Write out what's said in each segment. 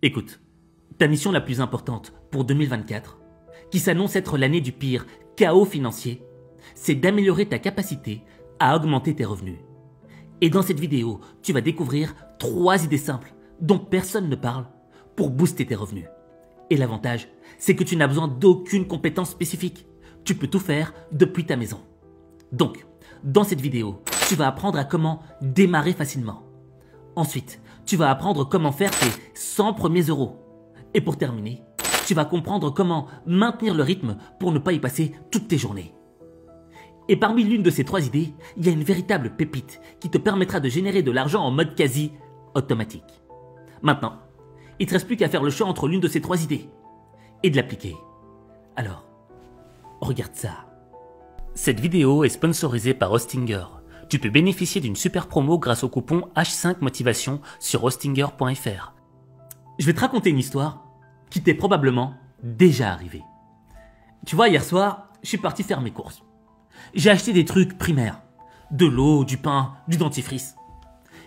Écoute, ta mission la plus importante pour 2024, qui s'annonce être l'année du pire chaos financier, c'est d'améliorer ta capacité à augmenter tes revenus. Et dans cette vidéo, tu vas découvrir 3 idées simples dont personne ne parle pour booster tes revenus. Et l'avantage, c'est que tu n'as besoin d'aucune compétence spécifique. Tu peux tout faire depuis ta maison. Donc, dans cette vidéo, tu vas apprendre à comment démarrer facilement. Ensuite, tu vas apprendre comment faire tes 100 premiers euros. Et pour terminer, tu vas comprendre comment maintenir le rythme pour ne pas y passer toutes tes journées. Et parmi l'une de ces 3 idées, il y a une véritable pépite qui te permettra de générer de l'argent en mode quasi automatique. Maintenant, il ne te reste plus qu'à faire le choix entre l'une de ces 3 idées et de l'appliquer. Alors, regarde ça. Cette vidéo est sponsorisée par Hostinger. Tu peux bénéficier d'une super promo grâce au coupon H5 Motivation sur hostinger.fr. Je vais te raconter une histoire qui t'est probablement déjà arrivée. Tu vois, hier soir, je suis parti faire mes courses. J'ai acheté des trucs primaires. De l'eau, du pain, du dentifrice.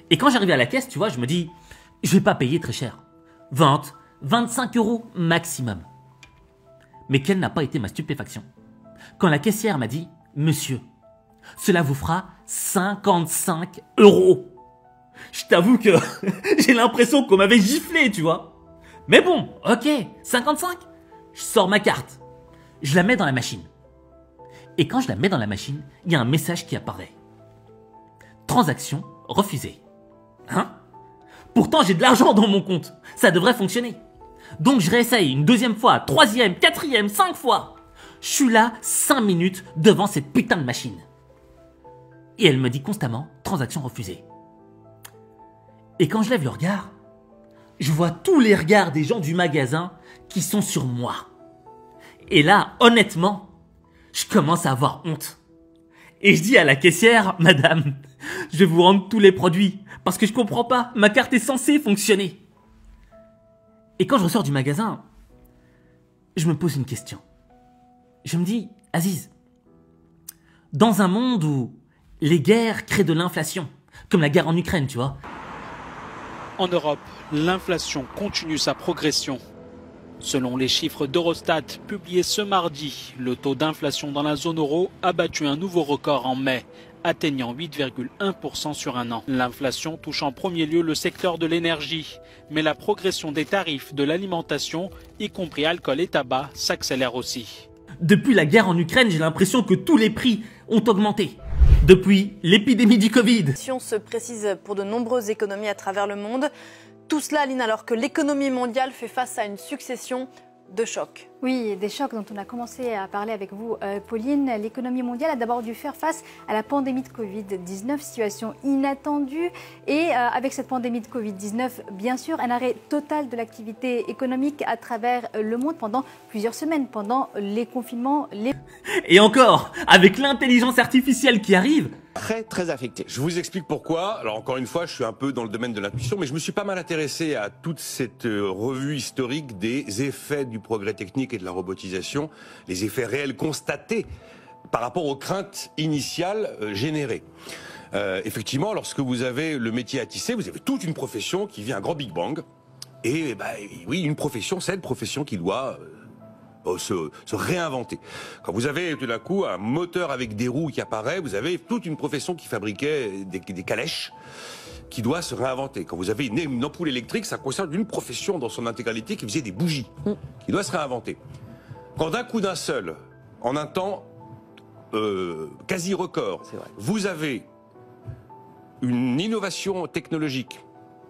Et quand j'arrive à la caisse, tu vois, je me dis, je vais pas payer très cher. 20, 25 euros maximum. Mais quelle n'a pas été ma stupéfaction quand la caissière m'a dit, monsieur, cela vous fera 55 euros. Je t'avoue que j'ai l'impression qu'on m'avait giflé, tu vois. Mais bon, ok, 55. Je sors ma carte. Je la mets dans la machine. Et quand je la mets dans la machine, il y a un message qui apparaît. Transaction refusée. Hein? Pourtant, j'ai de l'argent dans mon compte. Ça devrait fonctionner. Donc, je réessaye une deuxième fois, troisième, quatrième, 5 fois. Je suis là 5 minutes devant cette putain de machine. Et elle me dit constamment, transaction refusée. Et quand je lève le regard, je vois tous les regards des gens du magasin qui sont sur moi. Et là, honnêtement, je commence à avoir honte. Et je dis à la caissière, madame, je vais vous rendre tous les produits parce que je comprends pas, ma carte est censée fonctionner. Et quand je ressors du magasin, je me pose une question. Je me dis, Aziz, dans un monde où les guerres créent de l'inflation, comme la guerre en Ukraine, tu vois. En Europe, l'inflation continue sa progression. Selon les chiffres d'Eurostat publiés ce mardi, le taux d'inflation dans la zone euro a battu un nouveau record en mai, atteignant 8,1% sur un an. L'inflation touche en premier lieu le secteur de l'énergie, mais la progression des tarifs de l'alimentation, y compris alcool et tabac, s'accélère aussi. Depuis la guerre en Ukraine, j'ai l'impression que tous les prix ont augmenté. Depuis l'épidémie du Covid. La se précise pour de nombreuses économies à travers le monde. Tout cela, Aline, alors que l'économie mondiale fait face à une succession de chocs. Oui, des chocs dont on a commencé à parler avec vous, Pauline. L'économie mondiale a d'abord dû faire face à la pandémie de Covid-19, situation inattendue. Et avec cette pandémie de Covid-19, bien sûr, un arrêt total de l'activité économique à travers le monde pendant plusieurs semaines, pendant les confinements. Et encore, avec l'intelligence artificielle qui arrive, très affecté. Je vous explique pourquoi. Alors encore une fois, je suis un peu dans le domaine de l'intuition, mais je me suis pas mal intéressé à toute cette revue historique des effets du progrès technique et de la robotisation, les effets réels constatés par rapport aux craintes initiales générées. Effectivement, lorsque vous avez le métier à tisser, vous avez toute une profession qui vit un grand Big Bang. Et oui, une profession, cette profession qui doit se réinventer. Quand vous avez tout d'un coup un moteur avec des roues qui apparaît, vous avez toute une profession qui fabriquait des calèches qui doit se réinventer. Quand vous avez une ampoule électrique, ça concerne une profession dans son intégralité qui faisait des bougies, qui doit se réinventer. Quand d'un coup d'un seul, en un temps quasi record, vous avez une innovation technologique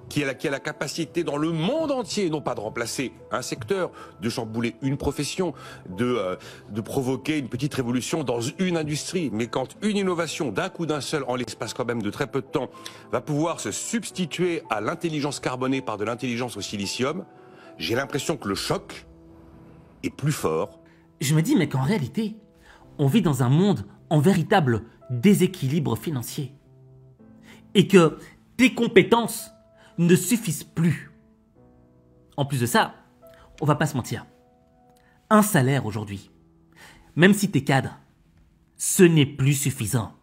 qui a la capacité dans le monde entier, non pas de remplacer un secteur, de chambouler une profession, de provoquer une petite révolution dans une industrie. Mais quand une innovation, d'un coup d'un seul, en l'espace quand même de très peu de temps, va pouvoir se substituer à l'intelligence carbonée par de l'intelligence au silicium, j'ai l'impression que le choc est plus fort. Je me dis, mais qu'en réalité, on vit dans un monde en véritable déséquilibre financier. Et que tes compétences ne suffisent plus. En plus de ça, on va pas se mentir. Un salaire aujourd'hui, même si t'es cadre, ce n'est plus suffisant.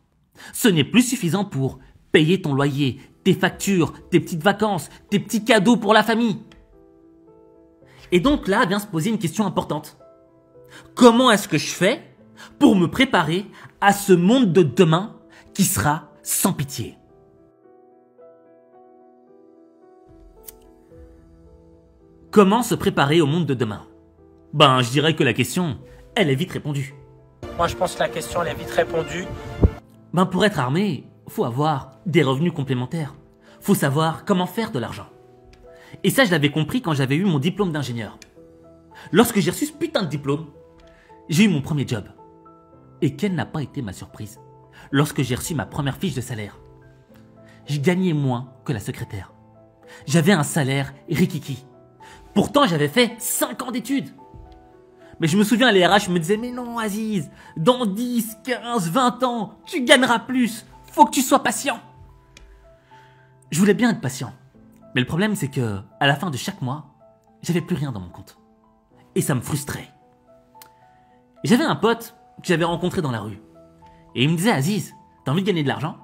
Ce n'est plus suffisant pour payer ton loyer, tes factures, tes petites vacances, tes petits cadeaux pour la famille. Et donc là vient se poser une question importante. Comment est-ce que je fais pour me préparer à ce monde de demain qui sera sans pitié? Comment se préparer au monde de demain? Ben, je dirais que la question, elle est vite répondue. Moi, je pense que la question, elle est vite répondue. Ben, pour être armé, faut avoir des revenus complémentaires. Faut savoir comment faire de l'argent. Et ça, je l'avais compris quand j'avais eu mon diplôme d'ingénieur. Lorsque j'ai reçu ce putain de diplôme, j'ai eu mon premier job. Et quelle n'a pas été ma surprise lorsque j'ai reçu ma première fiche de salaire? Je gagnais moins que la secrétaire. J'avais un salaire rikiki. Pourtant, j'avais fait 5 ans d'études. Mais je me souviens, les RH me disaient « Mais non, Aziz, dans 10, 15, 20 ans, tu gagneras plus. Faut que tu sois patient. » Je voulais bien être patient. Mais le problème, c'est que à la fin de chaque mois, j'avais plus rien dans mon compte. Et ça me frustrait. J'avais un pote que j'avais rencontré dans la rue. Et il me disait « Aziz, t'as envie de gagner de l'argent ?»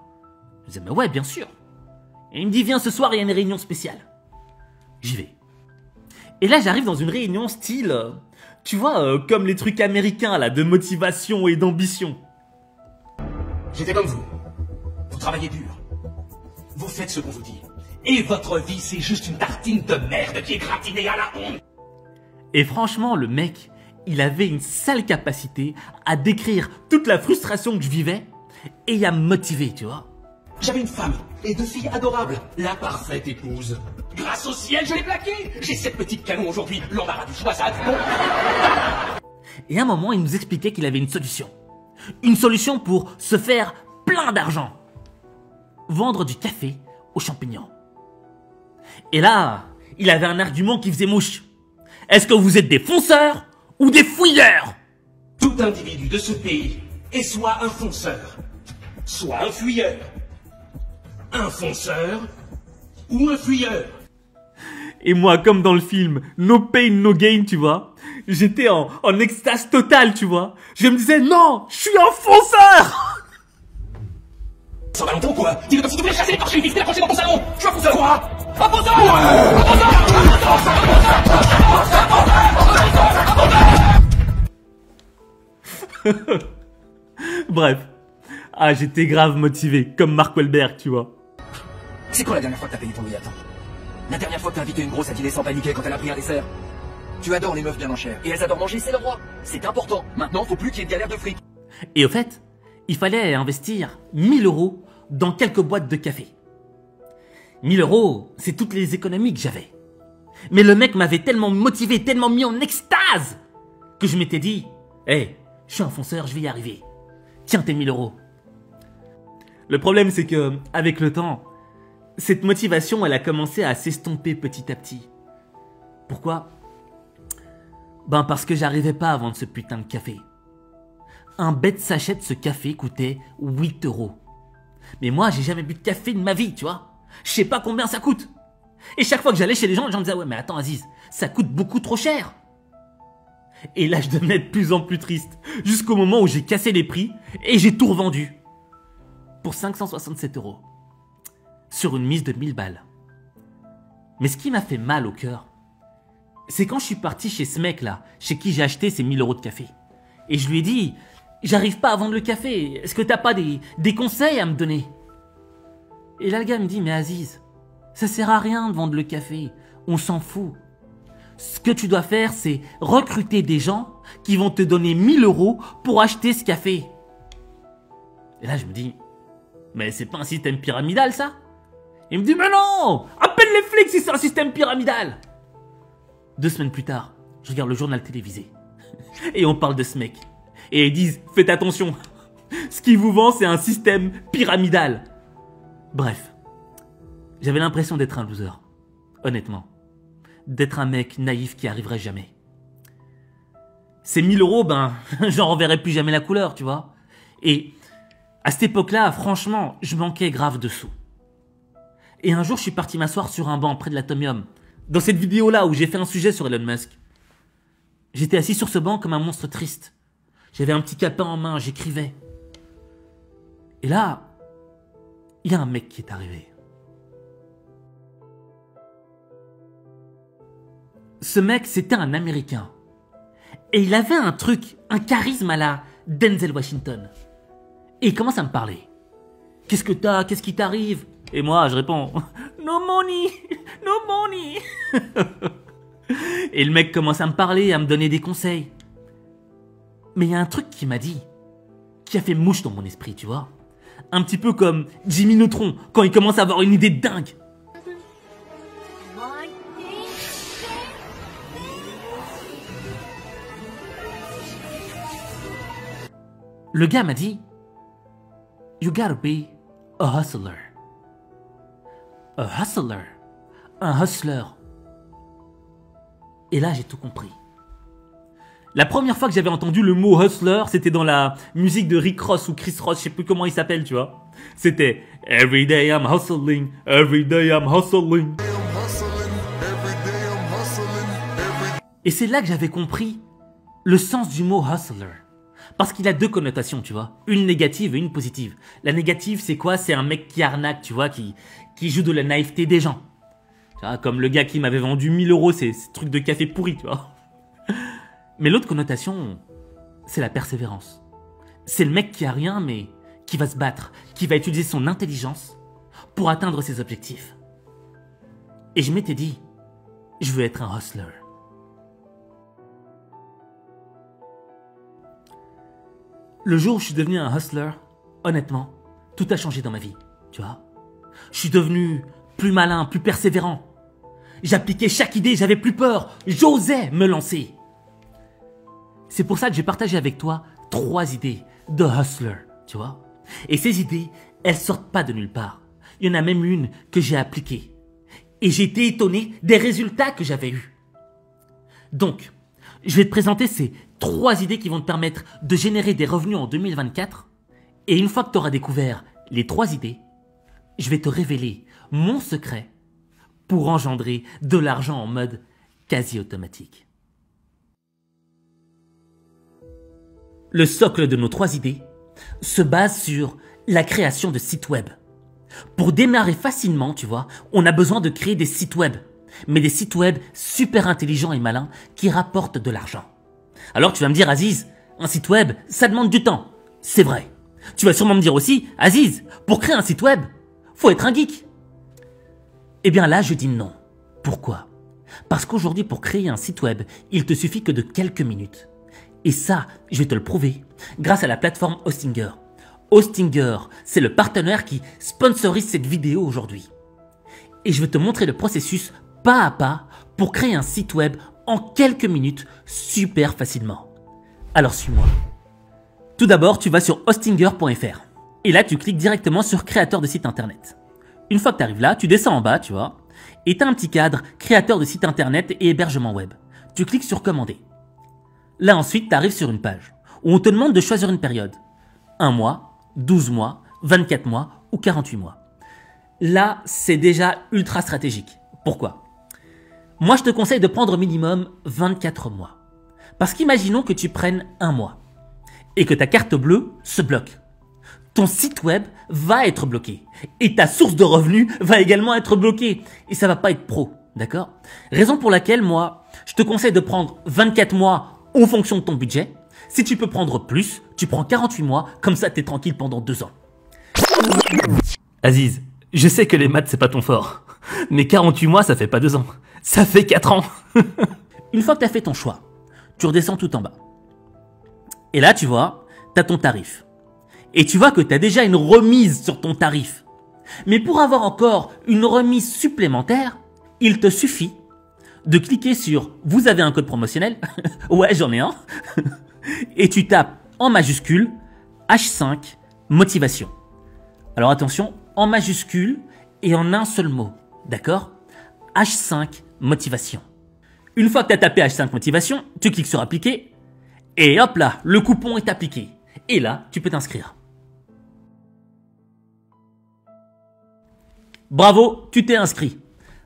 Je disais « Mais ouais, bien sûr. » Et il me dit « Viens ce soir, il y a une réunion spéciale. » J'y vais. Et là, j'arrive dans une réunion style, tu vois, comme les trucs américains là, de motivation et d'ambition. J'étais comme vous. Vous travaillez dur. Vous faites ce qu'on vous dit. Et votre vie, c'est juste une tartine de merde qui est gratinée à la honte. Et franchement, le mec, il avait une sale capacité à décrire toute la frustration que je vivais et à me motiver, tu vois. J'avais une femme et 2 filles adorables. La parfaite épouse. Grâce au ciel, je l'ai plaquée. J'ai 7 petites canons aujourd'hui. L'embarras du choix, ça a du bon. Et à un moment, il nous expliquait qu'il avait une solution. Une solution pour se faire plein d'argent. Vendre du café aux champignons. Et là, il avait un argument qui faisait mouche. Est-ce que vous êtes des fonceurs ou des fouilleurs? Tout individu de ce pays est soit un fonceur, soit un fuyeur. Un fonceur ou un fuyeur. Et moi, comme dans le film No Pain, No Gain, tu vois, j'étais en extase totale, tu vois. Je me disais, non, je suis un fonceur. Ça va longtemps ou quoi? Dis-le comme si tu voulais chasser les torchis, vite, t'es accroché dans ton salon. Je suis un fonceur. Quoi? Un fonceur. Bref. Ah, j'étais grave motivé, comme Mark Wahlberg, tu vois. C'est quand la dernière fois que t'as payé ton billet? Attends. La dernière fois que t'as invité une grosse à dîner sans paniquer quand elle a pris un dessert? Tu adores les meufs bien en chair. Et elles adorent manger, c'est le roi. C'est important. Maintenant, faut plus qu'il y ait de galère de fric. Et au fait, il fallait investir 1000 € dans quelques boîtes de café. 1000 €, c'est toutes les économies que j'avais. Mais le mec m'avait tellement motivé, tellement mis en extase, que je m'étais dit, hey, je suis un fonceur, je vais y arriver. Tiens tes 1000 €. Le problème, c'est que, avec le temps, cette motivation, elle a commencé à s'estomper petit à petit. Pourquoi? Ben parce que j'arrivais pas à vendre ce putain de café. Un bête sachet de ce café coûtait 8 €. Mais moi, j'ai jamais bu de café de ma vie, tu vois. Je sais pas combien ça coûte. Et chaque fois que j'allais chez les gens me disaient, ouais, mais attends Aziz, ça coûte beaucoup trop cher. Et là, je devenais de plus en plus triste. Jusqu'au moment où j'ai cassé les prix et j'ai tout revendu. Pour 567 €. Sur une mise de 1000 balles. Mais ce qui m'a fait mal au cœur, c'est quand je suis parti chez ce mec-là, chez qui j'ai acheté ces 1000 € de café. Et je lui ai dit, j'arrive pas à vendre le café, est-ce que t'as pas des conseils à me donner? Et là, le gars me dit, mais Aziz, ça sert à rien de vendre le café, on s'en fout. Ce que tu dois faire, c'est recruter des gens qui vont te donner 1000 € pour acheter ce café. Et là, je me dis, mais c'est pas un système pyramidal, ça? Il me dit, mais non! Appelle les flics si c'est un système pyramidal! 2 semaines plus tard, je regarde le journal télévisé. Et on parle de ce mec. Et ils disent, faites attention. Ce qu'il vous vend, c'est un système pyramidal. Bref. J'avais l'impression d'être un loser. Honnêtement. D'être un mec naïf qui arriverait jamais. Ces 1000 €, ben, j'en reverrai plus jamais la couleur, tu vois. Et à cette époque-là, franchement, je manquais grave de sous. Et un jour, je suis parti m'asseoir sur un banc près de l'Atomium. Dans cette vidéo-là où j'ai fait un sujet sur Elon Musk. J'étais assis sur ce banc comme un monstre triste. J'avais un petit calepin en main, j'écrivais. Et là, il y a un mec qui est arrivé. Ce mec, c'était un Américain. Et il avait un truc, un charisme à la Denzel Washington. Et il commence à me parler. Qu'est-ce que t'as? Qu'est-ce qui t'arrive? Et moi, je réponds, no money, no money. Et le mec commence à me parler, à me donner des conseils. Mais il y a un truc qui m'a dit, qui a fait mouche dans mon esprit, tu vois. Un petit peu comme Jimmy Neutron, quand il commence à avoir une idée de dingue. Le gars m'a dit, you gotta be a hustler. A hustler. Un hustler. Et là, j'ai tout compris. La première fois que j'avais entendu le mot hustler, c'était dans la musique de Rick Ross ou Chris Ross, je sais plus comment il s'appelle, tu vois. C'était Every day I'm hustling, every day I'm hustling. Et c'est là que j'avais compris le sens du mot hustler. Parce qu'il a deux connotations, tu vois. Une négative et une positive. La négative, c'est quoi? C'est un mec qui arnaque, tu vois, qui joue de la naïveté des gens. Tu vois, comme le gars qui m'avait vendu 1000 €, ces trucs de café pourri, tu vois. Mais l'autre connotation, c'est la persévérance. C'est le mec qui a rien, mais qui va se battre, qui va utiliser son intelligence pour atteindre ses objectifs. Et je m'étais dit, je veux être un hustler. Le jour où je suis devenu un hustler, honnêtement, tout a changé dans ma vie, tu vois. Je suis devenu plus malin, plus persévérant. J'appliquais chaque idée, j'avais plus peur, j'osais me lancer. C'est pour ça que j'ai partagé avec toi 3 idées de hustler, tu vois. Et ces idées, elles sortent pas de nulle part. Il y en a même une que j'ai appliquée. Et j'ai été étonné des résultats que j'avais eus. Donc, je vais te présenter ces 3 idées qui vont te permettre de générer des revenus en 2024. Et une fois que tu auras découvert les 3 idées, je vais te révéler mon secret pour engendrer de l'argent en mode quasi automatique. Le socle de nos 3 idées se base sur la création de sites web. Pour démarrer facilement, tu vois, on a besoin de créer des sites web. Mais des sites web super intelligents et malins qui rapportent de l'argent. Alors tu vas me dire, Aziz, un site web, ça demande du temps. C'est vrai. Tu vas sûrement me dire aussi, Aziz, pour créer un site web, faut être un geek. Eh bien là, je dis non. Pourquoi? Parce qu'aujourd'hui, pour créer un site web, il te suffit que de quelques minutes. Et ça, je vais te le prouver grâce à la plateforme Hostinger. Hostinger, c'est le partenaire qui sponsorise cette vidéo aujourd'hui. Et je vais te montrer le processus pas à pas pour créer un site web en quelques minutes super facilement. Alors suis-moi. Tout d'abord, tu vas sur hostinger.fr et là, tu cliques directement sur créateur de site internet. Une fois que tu arrives là, tu descends en bas, tu vois, et tu as un petit cadre créateur de site internet et hébergement web. Tu cliques sur commander. Là ensuite, tu arrives sur une page où on te demande de choisir une période. 1 mois, 12 mois, 24 mois ou 48 mois. Là, c'est déjà ultra stratégique. Pourquoi? Moi, je te conseille de prendre minimum 24 mois. Parce qu'imaginons que tu prennes 1 mois et que ta carte bleue se bloque. Ton site web va être bloqué et ta source de revenus va également être bloquée et ça va pas être pro, d'accord? Raison pour laquelle, moi, je te conseille de prendre 24 mois en fonction de ton budget. Si tu peux prendre plus, tu prends 48 mois, comme ça t'es tranquille pendant 2 ans. Aziz, je sais que les maths c'est pas ton fort, mais 48 mois ça fait pas 2 ans, ça fait 4 ans. Une fois que t'as fait ton choix, tu redescends tout en bas. Et là tu vois, t'as ton tarif. Et tu vois que t'as déjà une remise sur ton tarif. Mais pour avoir encore une remise supplémentaire, il te suffit de cliquer sur « Vous avez un code promotionnel ?» Ouais, j'en ai un. Et tu tapes en majuscule H5 motivation. Alors attention, en majuscule et en un seul mot, d'accord? H5 motivation. Une fois que tu as tapé H5 motivation, tu cliques sur appliquer et hop là, le coupon est appliqué. Et là, tu peux t'inscrire. Bravo, tu t'es inscrit.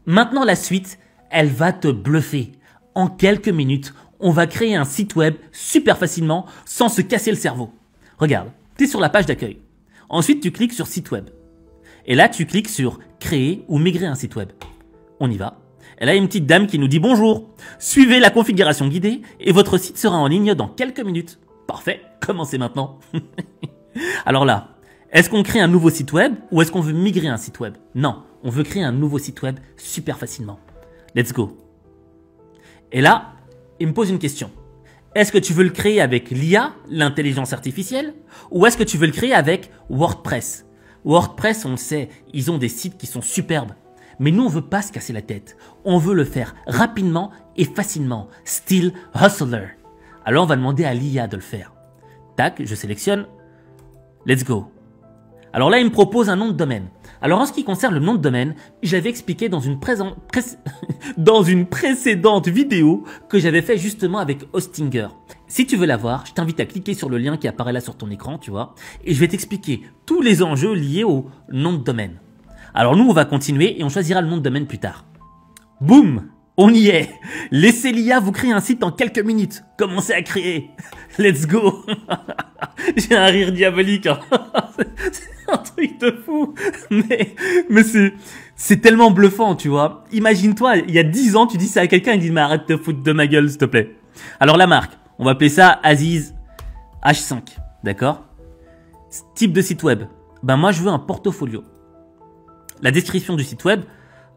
Maintenant, la suite, elle va te bluffer. En quelques minutes, on va créer un site web super facilement sans se casser le cerveau. Regarde, tu es sur la page d'accueil. Ensuite, tu cliques sur site web. Et là, tu cliques sur créer ou migrer un site web. On y va. Et là, il y a une petite dame qui nous dit bonjour. Suivez la configuration guidée et votre site sera en ligne dans quelques minutes. Parfait, commencez maintenant. Alors là, est-ce qu'on crée un nouveau site web ou est-ce qu'on veut migrer un site web? Non, on veut créer un nouveau site web super facilement. Let's go. Et là, il me pose une question. Est-ce que tu veux le créer avec l'IA, l'intelligence artificielle, ou est-ce que tu veux le créer avec WordPress? WordPress, on le sait, ils ont des sites qui sont superbes. Mais nous, on veut pas se casser la tête. On veut le faire rapidement et facilement. Style Hustler. Alors, on va demander à l'IA de le faire. Tac, je sélectionne. Let's go. Alors là, il me propose un nom de domaine. Alors en ce qui concerne le nom de domaine, j'avais expliqué dans une précédente vidéo que j'avais fait justement avec Hostinger. Si tu veux la voir, je t'invite à cliquer sur le lien qui apparaît là sur ton écran, tu vois, et je vais t'expliquer tous les enjeux liés au nom de domaine. Alors nous, on va continuer et on choisira le nom de domaine plus tard. Boum! On y est. Laissez l'IA vous créer un site en quelques minutes. Commencez à créer. Let's go. J'ai un rire diabolique. Hein. C'est un truc de fou. Mais c'est tellement bluffant, tu vois. Imagine-toi, il y a 10 ans, tu dis ça à quelqu'un, il dit mais arrête de te foutre de ma gueule, s'il te plaît. Alors la marque, on va appeler ça Aziz H5. D'accord? Type de site web. Ben moi, je veux un portfolio. La description du site web.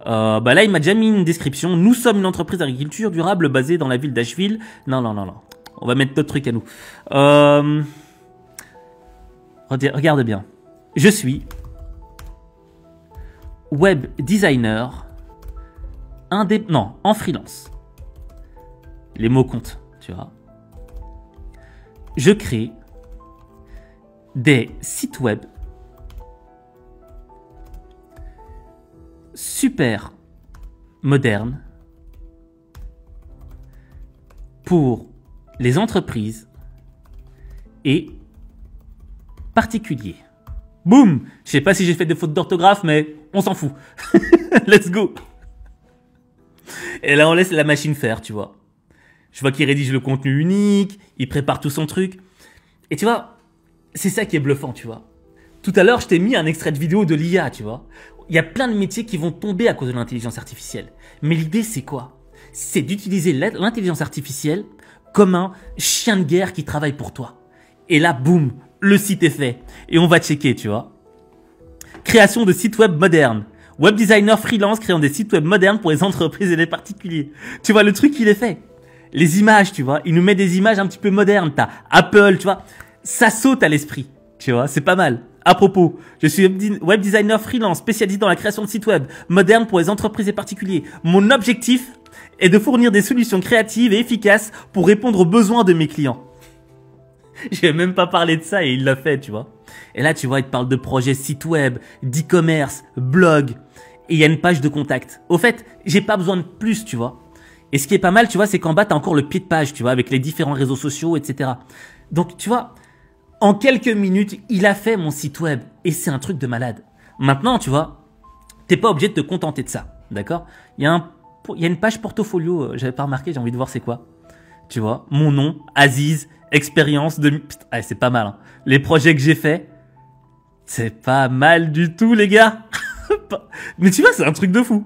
Bah là, il m'a déjà mis une description. Nous sommes une entreprise d'agriculture durable basée dans la ville d'Asheville. Non. On va mettre notre truc à nous. Regarde bien. Je suis web designer en freelance. Les mots comptent, tu vois. Je crée des sites web super moderne pour les entreprises et particuliers. Boum! Je sais pas si j'ai fait des fautes d'orthographe, mais on s'en fout. Let's go! Et là, on laisse la machine faire, tu vois. Je vois qu'il rédige le contenu unique, il prépare tout son truc. Et tu vois, c'est ça qui est bluffant, tu vois. Tout à l'heure, je t'ai mis un extrait de vidéo de l'IA, tu vois. Il y a plein de métiers qui vont tomber à cause de l'intelligence artificielle. Mais l'idée, c'est quoi? C'est d'utiliser l'intelligence artificielle comme un chien de guerre qui travaille pour toi. Et là, boum, le site est fait. Et on va checker, tu vois. Création de sites web modernes. Web designer freelance créant des sites web modernes pour les entreprises et les particuliers. Tu vois, le truc, il est fait. Les images, tu vois. Il nous met des images un petit peu modernes. T'as Apple, tu vois. Ça saute à l'esprit. Tu vois, c'est pas mal. À propos, je suis web designer freelance spécialisé dans la création de sites web modernes pour les entreprises et particuliers. Mon objectif est de fournir des solutions créatives et efficaces pour répondre aux besoins de mes clients. Je vais même pas parler de ça et il l'a fait, tu vois. Et là, tu vois, il te parle de projets site web, d'e-commerce, blog. Et il y a une page de contact. Au fait, j'ai pas besoin de plus, tu vois. Et ce qui est pas mal, tu vois, c'est qu'en bas, t'as encore le pied de page, tu vois, avec les différents réseaux sociaux, etc. Donc, tu vois, en quelques minutes, il a fait mon site web. Et c'est un truc de malade. Maintenant, tu vois, t'es pas obligé de te contenter de ça. D'accord? Il y a une page portfolio, j'avais pas remarqué, j'ai envie de voir c'est quoi. Tu vois, mon nom, Aziz, expérience de... Ah, c'est pas mal, hein. Les projets que j'ai faits, c'est pas mal du tout, les gars. Mais tu vois, c'est un truc de fou.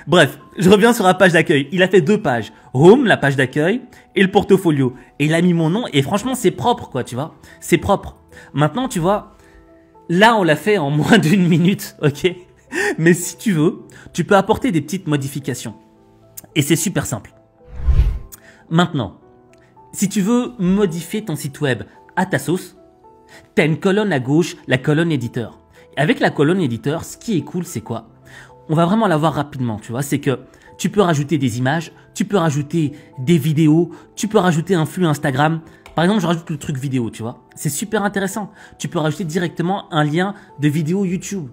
Bref, je reviens sur la page d'accueil. Il a fait 2 pages. Home, la page d'accueil, et le portfolio. Et il a mis mon nom, et franchement, c'est propre, quoi, tu vois. C'est propre. Maintenant, tu vois, là, on l'a fait en moins d'1 minute, ok? Mais si tu veux, tu peux apporter des petites modifications. Et c'est super simple. Maintenant, si tu veux modifier ton site web à ta sauce, tu as une colonne à gauche, la colonne éditeur. Avec la colonne éditeur, ce qui est cool, c'est quoi? On va vraiment la voir rapidement, tu vois. C'est que tu peux rajouter des images, tu peux rajouter des vidéos, tu peux rajouter un flux Instagram. Par exemple, je rajoute le truc vidéo, tu vois. C'est super intéressant. Tu peux rajouter directement un lien de vidéo YouTube.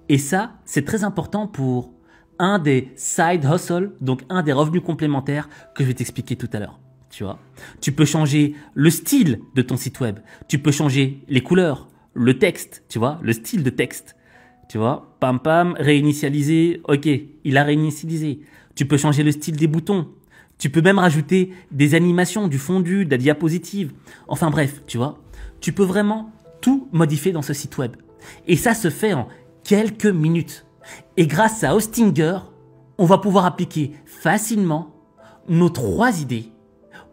Et ça, c'est très important pour un des side hustles, donc un des revenus complémentaires que je vais t'expliquer tout à l'heure. Tu vois, tu peux changer le style de ton site web. Tu peux changer les couleurs, le texte, tu vois, le style de texte. Tu vois, pam, réinitialiser. Ok, il a réinitialisé. Tu peux changer le style des boutons. Tu peux même rajouter des animations, du fondu, de la diapositive. Enfin bref, tu vois, tu peux vraiment tout modifier dans ce site web. Et ça se fait en quelques minutes. Et grâce à Hostinger, on va pouvoir appliquer facilement nos 3 idées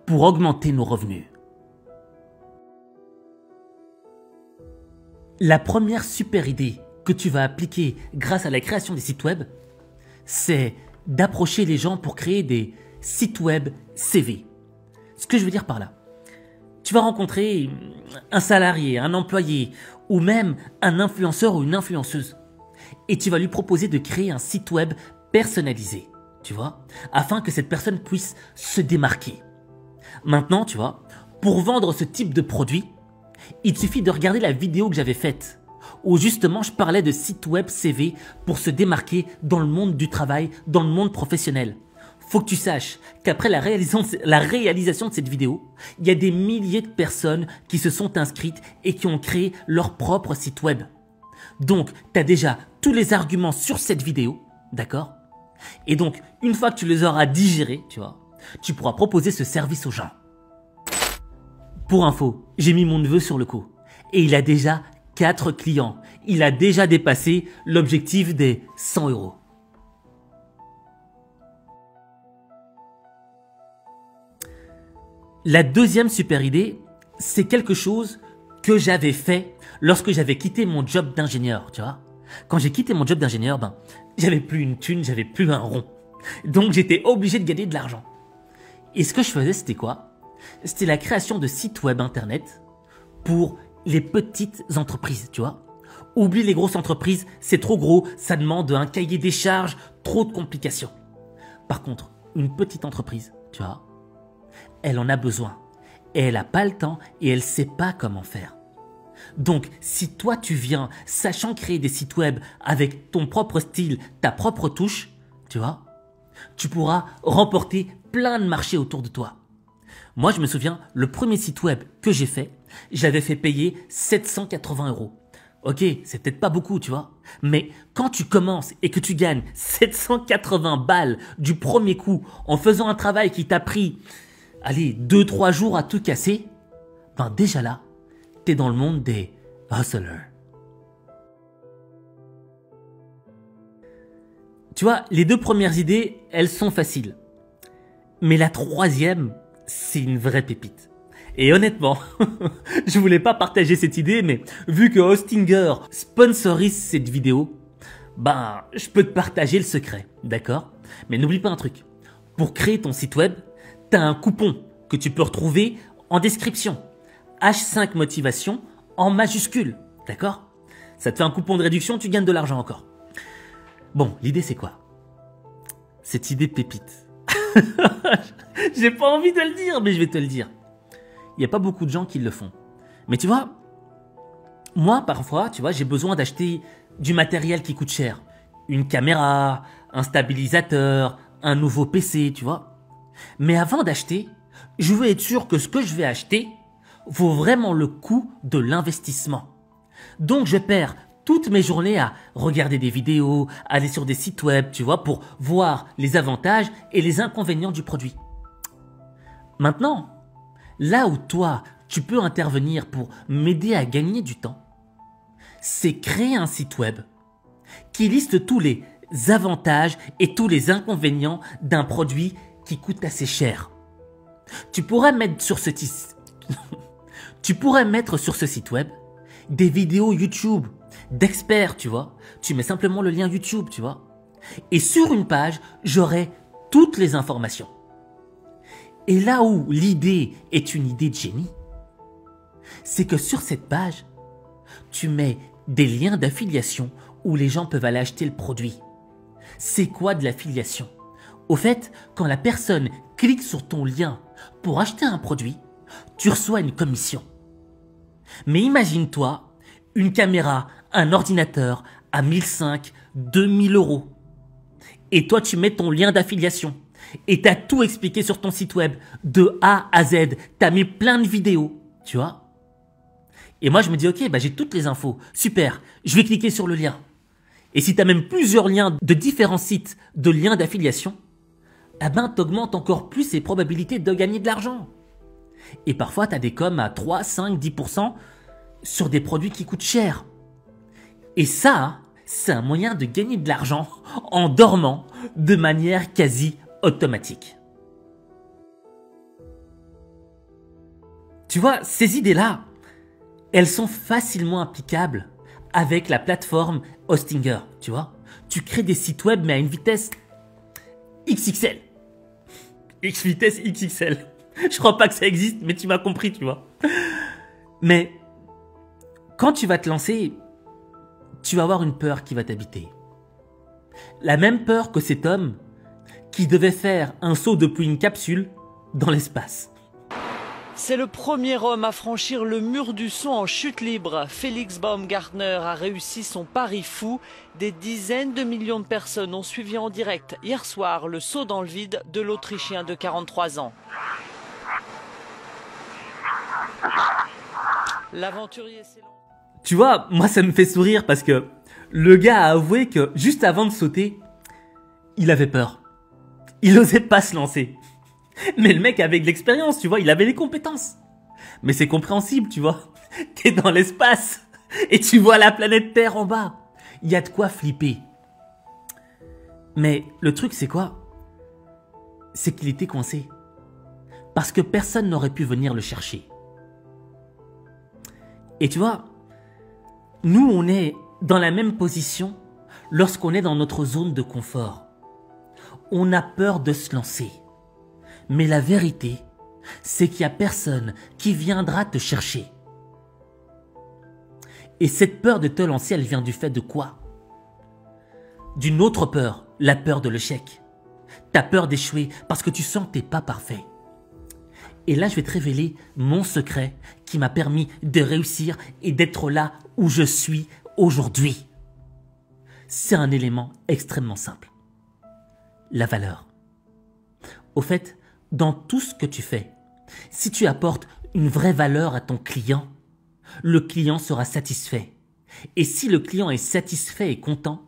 pour augmenter nos revenus. La première super idée que tu vas appliquer grâce à la création des sites web, c'est d'approcher les gens pour créer des sites web CV. Ce que je veux dire par là, tu vas rencontrer un salarié, un employé ou même un influenceur ou une influenceuse et tu vas lui proposer de créer un site web personnalisé, tu vois, afin que cette personne puisse se démarquer. Maintenant, tu vois, pour vendre ce type de produit, il suffit de regarder la vidéo que j'avais faite où justement je parlais de site web CV pour se démarquer dans le monde du travail, dans le monde professionnel. Faut que tu saches qu'après la réalisation de cette vidéo, il y a des milliers de personnes qui se sont inscrites et qui ont créé leur propre site web. Donc, tu as déjà tous les arguments sur cette vidéo, d'accord? Et donc, une fois que tu les auras digérés, tu vois, tu pourras proposer ce service aux gens. Pour info, j'ai mis mon neveu sur le coup et il a déjà 4 clients. Il a déjà dépassé l'objectif des 100 €. La deuxième super idée, c'est quelque chose que j'avais fait lorsque j'avais quitté mon job d'ingénieur, tu vois. Quand j'ai quitté mon job d'ingénieur, j'avais plus une thune, j'avais plus un rond. Donc j'étais obligé de gagner de l'argent. Et ce que je faisais, c'était quoi? C'était la création de sites web internet pour les petites entreprises, tu vois. Oublie les grosses entreprises, c'est trop gros, ça demande un cahier des charges, trop de complications. Par contre, une petite entreprise, tu vois, elle en a besoin. Et elle n'a pas le temps et elle ne sait pas comment faire. Donc, si toi tu viens sachant créer des sites web avec ton propre style, ta propre touche, tu vois, tu pourras remporter plein de marchés autour de toi. Moi, je me souviens, le premier site web que j'ai fait, je l'avais fait payer 780 €. Ok, c'est peut-être pas beaucoup, tu vois. Mais quand tu commences et que tu gagnes 780 balles du premier coup en faisant un travail qui t'a pris, allez, 2-3 jours à tout casser, déjà là, t'es dans le monde des hustlers. Tu vois, les 2 premières idées, elles sont faciles. Mais la troisième, c'est une vraie pépite. Et honnêtement, je voulais pas partager cette idée, mais vu que Hostinger sponsorise cette vidéo, je peux te partager le secret, d'accord? Mais n'oublie pas un truc. Pour créer ton site web, t'as un coupon que tu peux retrouver en description. H5 Motivation en majuscule, d'accord? Ça te fait un coupon de réduction, tu gagnes de l'argent encore. Bon, l'idée c'est quoi? Cette idée pépite. J'ai pas envie de le dire, mais je vais te le dire. Il n'y a pas beaucoup de gens qui le font. Mais tu vois, moi parfois, tu vois, j'ai besoin d'acheter du matériel qui coûte cher. Une caméra, un stabilisateur, un nouveau PC, tu vois. Mais avant d'acheter, je veux être sûr que ce que je vais acheter vaut vraiment le coût de l'investissement. Donc je perds toutes mes journées à regarder des vidéos, aller sur des sites web, tu vois, pour voir les avantages et les inconvénients du produit. Maintenant, là où toi, tu peux intervenir pour m'aider à gagner du temps, c'est créer un site web qui liste tous les avantages et tous les inconvénients d'un produit qui coûte assez cher. Tu pourrais mettre sur ce site web des vidéos YouTube d'experts, tu vois. Tu mets simplement le lien YouTube, tu vois. Et sur une page, j'aurai toutes les informations. Et là où l'idée est une idée de génie, c'est que sur cette page, tu mets des liens d'affiliation où les gens peuvent aller acheter le produit. C'est quoi de l'affiliation? Au fait, quand la personne clique sur ton lien pour acheter un produit, tu reçois une commission. Mais imagine-toi une caméra, un ordinateur à 1500, 2000 €. Et toi, tu mets ton lien d'affiliation. Et tu as tout expliqué sur ton site web, de A à Z. Tu as mis plein de vidéos, tu vois. Et moi, je me dis, ok, j'ai toutes les infos. Super, je vais cliquer sur le lien. Et si tu as même plusieurs liens de différents sites de liens d'affiliation, tu augmentes encore plus les probabilités de gagner de l'argent. Et parfois, tu as des coms à 3, 5, 10% sur des produits qui coûtent cher. Et ça, c'est un moyen de gagner de l'argent en dormant de manière quasi automatique. Tu vois, ces idées-là, elles sont facilement applicables avec la plateforme Hostinger, tu vois. Tu crées des sites web mais à une vitesse XXL. Vitesse XXL. Je crois pas que ça existe, mais tu m'as compris, tu vois. Mais quand tu vas te lancer, tu vas avoir une peur qui va t'habiter. La même peur que cet homme qui devait faire un saut depuis une capsule dans l'espace. C'est le premier homme à franchir le mur du son en chute libre. Félix Baumgartner a réussi son pari fou. Des dizaines de millions de personnes ont suivi en direct hier soir le saut dans le vide de l'Autrichien de 43 ans. L'aventurier s'est lancé. Tu vois, moi ça me fait sourire parce que le gars a avoué que juste avant de sauter, il avait peur. Il n'osait pas se lancer. Mais le mec avait de l'expérience, tu vois, il avait les compétences. Mais c'est compréhensible, tu vois. T'es dans l'espace et tu vois la planète Terre en bas. Il y a de quoi flipper. Mais le truc c'est quoi? C'est qu'il était coincé. Parce que personne n'aurait pu venir le chercher. Et tu vois, nous on est dans la même position lorsqu'on est dans notre zone de confort. On a peur de se lancer. Mais la vérité, c'est qu'il n'y a personne qui viendra te chercher. Et cette peur de te lancer, elle vient du fait de quoi? D'une autre peur, la peur de l'échec. T'as peur d'échouer parce que tu sens que t'es pas parfait. Et là, je vais te révéler mon secret qui m'a permis de réussir et d'être là où je suis aujourd'hui. C'est un élément extrêmement simple. La valeur. Au fait, dans tout ce que tu fais, si tu apportes une vraie valeur à ton client, le client sera satisfait. Et si le client est satisfait et content,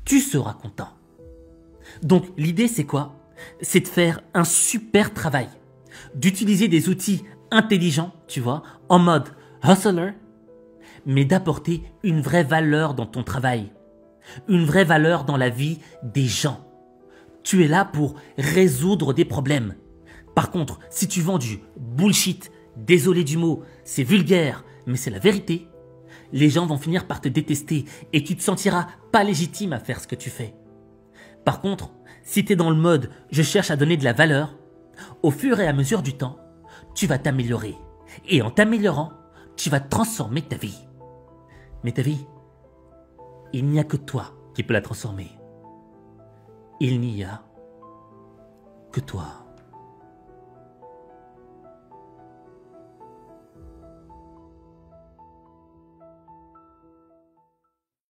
tu seras content. Donc l'idée c'est quoi? C'est de faire un super travail, d'utiliser des outils intelligents, tu vois, en mode hustler, mais d'apporter une vraie valeur dans ton travail, une vraie valeur dans la vie des gens. Tu es là pour résoudre des problèmes. Par contre, si tu vends du bullshit, désolé du mot, c'est vulgaire, mais c'est la vérité, les gens vont finir par te détester et tu te sentiras pas légitime à faire ce que tu fais. Par contre, si tu es dans le mode « je cherche à donner de la valeur », au fur et à mesure du temps, tu vas t'améliorer. Et en t'améliorant, tu vas transformer ta vie. Mais ta vie, il n'y a que toi qui peux la transformer. Il n'y a que toi.